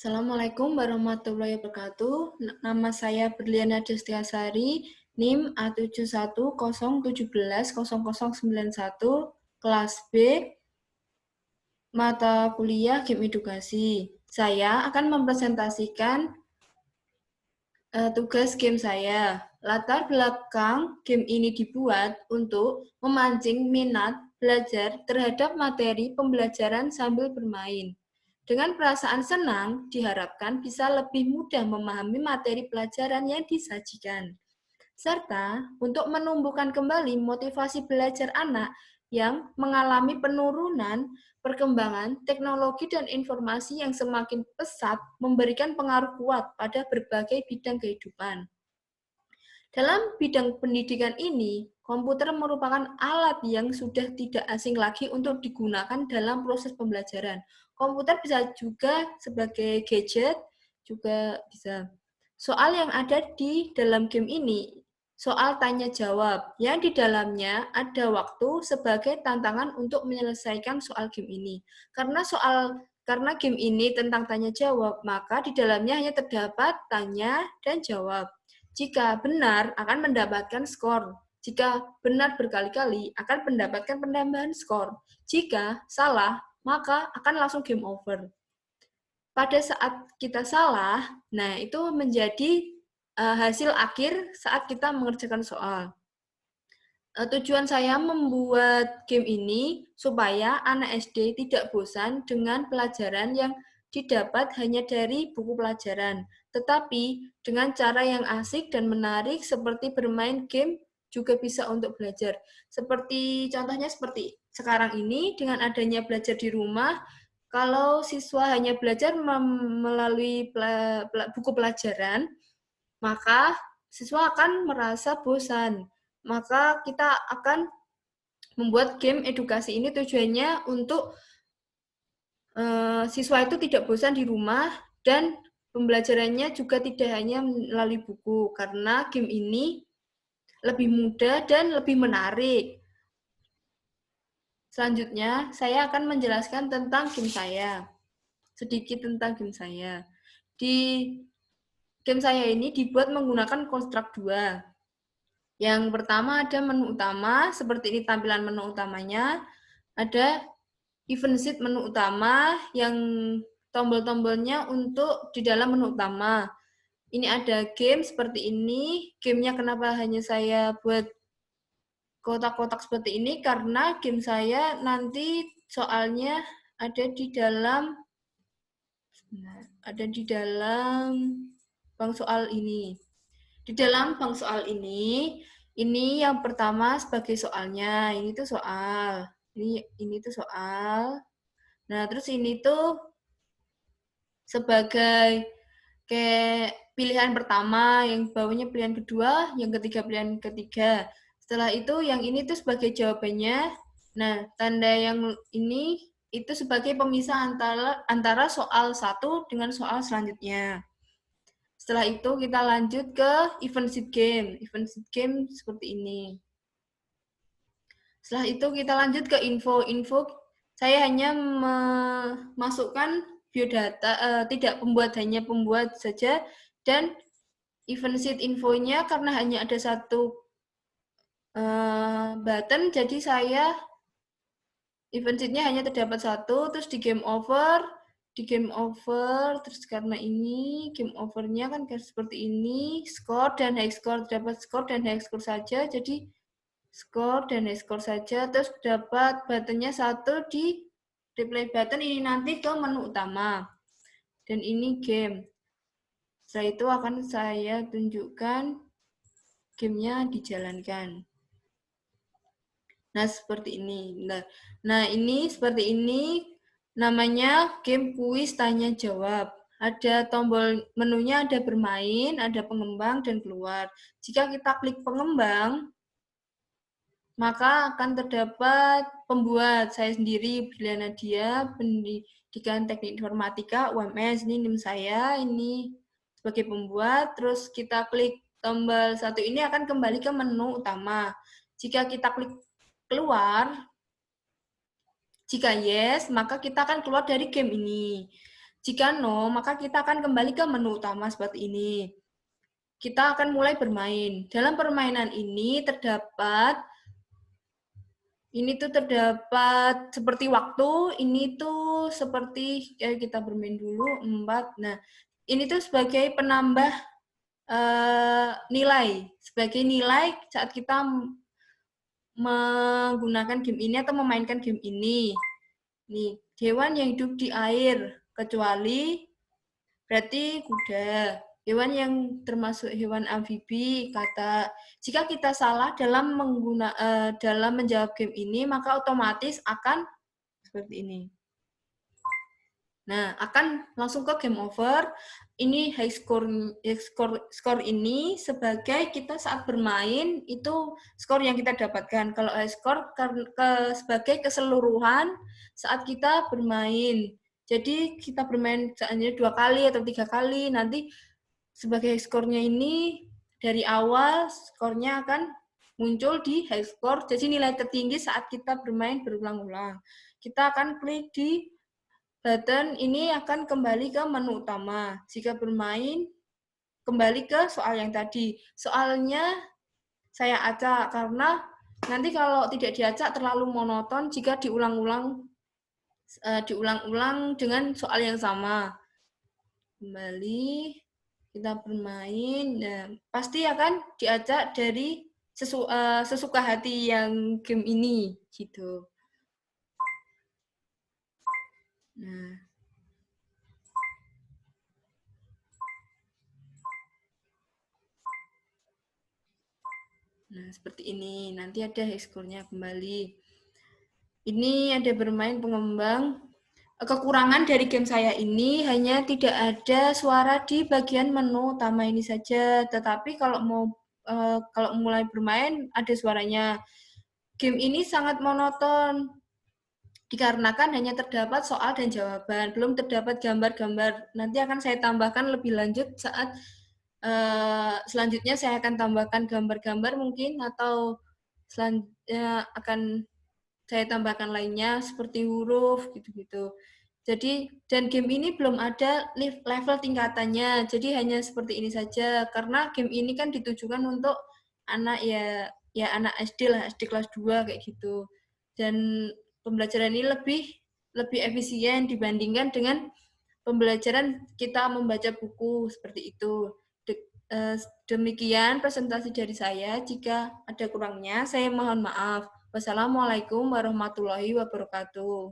Assalamualaikum warahmatullahi wabarakatuh. Nama saya Berliana Destiasari, NIM A7107110091, kelas B, mata kuliah Game Edukasi. Saya akan mempresentasikan tugas game saya. Latar belakang game ini dibuat untuk memancing minat belajar terhadap materi pembelajaran sambil bermain. Dengan perasaan senang, diharapkan bisa lebih mudah memahami materi pelajaran yang disajikan. Serta untuk menumbuhkan kembali motivasi belajar anak yang mengalami penurunan perkembangan teknologi dan informasi yang semakin pesat memberikan pengaruh kuat pada berbagai bidang kehidupan. Dalam bidang pendidikan ini, komputer merupakan alat yang sudah tidak asing lagi untuk digunakan dalam proses pembelajaran. Komputer bisa juga sebagai gadget, juga bisa. Soal yang ada di dalam game ini, soal tanya jawab, yang di dalamnya ada waktu sebagai tantangan untuk menyelesaikan soal game ini. Karena game ini tentang tanya jawab, maka di dalamnya hanya terdapat tanya dan jawab. Jika benar, akan mendapatkan skor. Jika benar berkali-kali, akan mendapatkan penambahan skor. Jika salah, maka akan langsung game over. Pada saat kita salah, nah itu menjadi hasil akhir saat kita mengerjakan soal. Tujuan saya membuat game ini supaya anak SD tidak bosan dengan pelajaran yang didapat hanya dari buku pelajaran, tetapi dengan cara yang asik dan menarik seperti bermain game juga bisa untuk belajar. Contohnya seperti sekarang ini dengan adanya belajar di rumah, kalau siswa hanya belajar melalui buku pelajaran, maka siswa akan merasa bosan. Maka kita akan membuat game edukasi ini tujuannya untuk siswa itu tidak bosan di rumah dan pembelajarannya juga tidak hanya melalui buku, karena game ini lebih mudah dan lebih menarik. Selanjutnya, saya akan menjelaskan tentang game saya. Sedikit tentang game saya. Di game saya ini dibuat menggunakan konstruk 2. Yang pertama ada menu utama, seperti ini tampilan menu utamanya. Ada event sheet menu utama yang tombol-tombolnya untuk di dalam menu utama. Ini ada game seperti ini. Gamenya kenapa hanya saya buat kotak-kotak seperti ini? Karena game saya nanti soalnya ada di dalam bank soal ini. Di dalam bank soal ini yang pertama sebagai soalnya, ini tuh soal. Ini tuh soal. Nah, terus ini tuh sebagai kayak pilihan pertama, yang bawahnya pilihan kedua, yang ketiga pilihan ketiga. Setelah itu yang ini tuh sebagai jawabannya. Nah, tanda yang ini itu sebagai pemisah antara soal satu dengan soal selanjutnya. Setelah itu kita lanjut ke event sheet game. Event sheet game seperti ini. Setelah itu kita lanjut ke info. Info saya hanya memasukkan biodata, tidak hanya pembuat saja, dan event sheet infonya karena hanya ada satu button, jadi saya event sheet-nya hanya terdapat satu, terus di game over, terus karena ini game over-nya kan seperti ini, skor dan high score, dapat skor dan high score saja, jadi skor dan high score saja, terus dapat buttonnya satu di replay button, ini nanti ke menu utama, dan ini game. Setelah itu akan saya tunjukkan gamenya dijalankan. Nah, seperti ini. Nah, ini seperti ini namanya game kuis tanya jawab. Ada tombol menunya, ada bermain, ada pengembang, dan keluar. Jika kita klik pengembang, maka akan terdapat pembuat. Saya sendiri, Berliana Dia, Pendidikan Teknik Informatika, UMS. Ini NIM saya, ini sebagai pembuat. Terus kita klik tombol satu ini akan kembali ke menu utama. Jika kita klik keluar, jika yes, maka kita akan keluar dari game ini. Jika no, maka kita akan kembali ke menu utama seperti ini. Kita akan mulai bermain. Dalam permainan ini terdapat seperti waktu, ini tuh seperti kita bermain dulu 4. Nah, ini tuh sebagai penambah nilai, sebagai nilai saat kita menggunakan game ini atau memainkan game ini. Nih, hewan yang hidup di air, kecuali berarti kuda. Hewan yang termasuk hewan amfibi, kata. Jika kita salah dalam dalam menjawab game ini, maka otomatis akan seperti ini. Nah, akan langsung ke game over. Ini high score ini sebagai kita saat bermain itu skor yang kita dapatkan. Kalau high score sebagai keseluruhan saat kita bermain. Jadi kita bermain misalnya 2 kali atau 3 kali, nanti sebagai skornya ini dari awal skornya akan muncul di high score. Jadi nilai tertinggi saat kita bermain berulang-ulang. Kita akan klik di button ini akan kembali ke menu utama. Jika bermain, kembali ke soal yang tadi. Soalnya saya acak karena nanti kalau tidak diacak terlalu monoton jika diulang-ulang dengan soal yang sama. Kembali, kita bermain, nah, pasti akan diacak dari sesuka hati yang game ini, gitu. Nah, seperti ini. Nanti ada high score-nya kembali. Ini ada bermain pengembang. Kekurangan dari game saya ini hanya tidak ada suara di bagian menu utama ini saja. Tetapi kalau mulai bermain ada suaranya. Game ini sangat monoton dikarenakan hanya terdapat soal dan jawaban, belum terdapat gambar-gambar. Nanti akan saya tambahkan lebih lanjut saat selanjutnya saya akan tambahkan gambar-gambar mungkin, atau selanjutnya akan saya tambahkan lainnya seperti huruf gitu-gitu. Jadi, dan game ini belum ada level tingkatannya, jadi hanya seperti ini saja. Karena game ini kan ditujukan untuk anak ya anak SD lah, SD kelas 2 kayak gitu. Dan pembelajaran ini lebih efisien dibandingkan dengan pembelajaran kita membaca buku seperti itu. Demikian presentasi dari saya. Jika ada kurangnya, saya mohon maaf. Wassalamualaikum warahmatullahi wabarakatuh.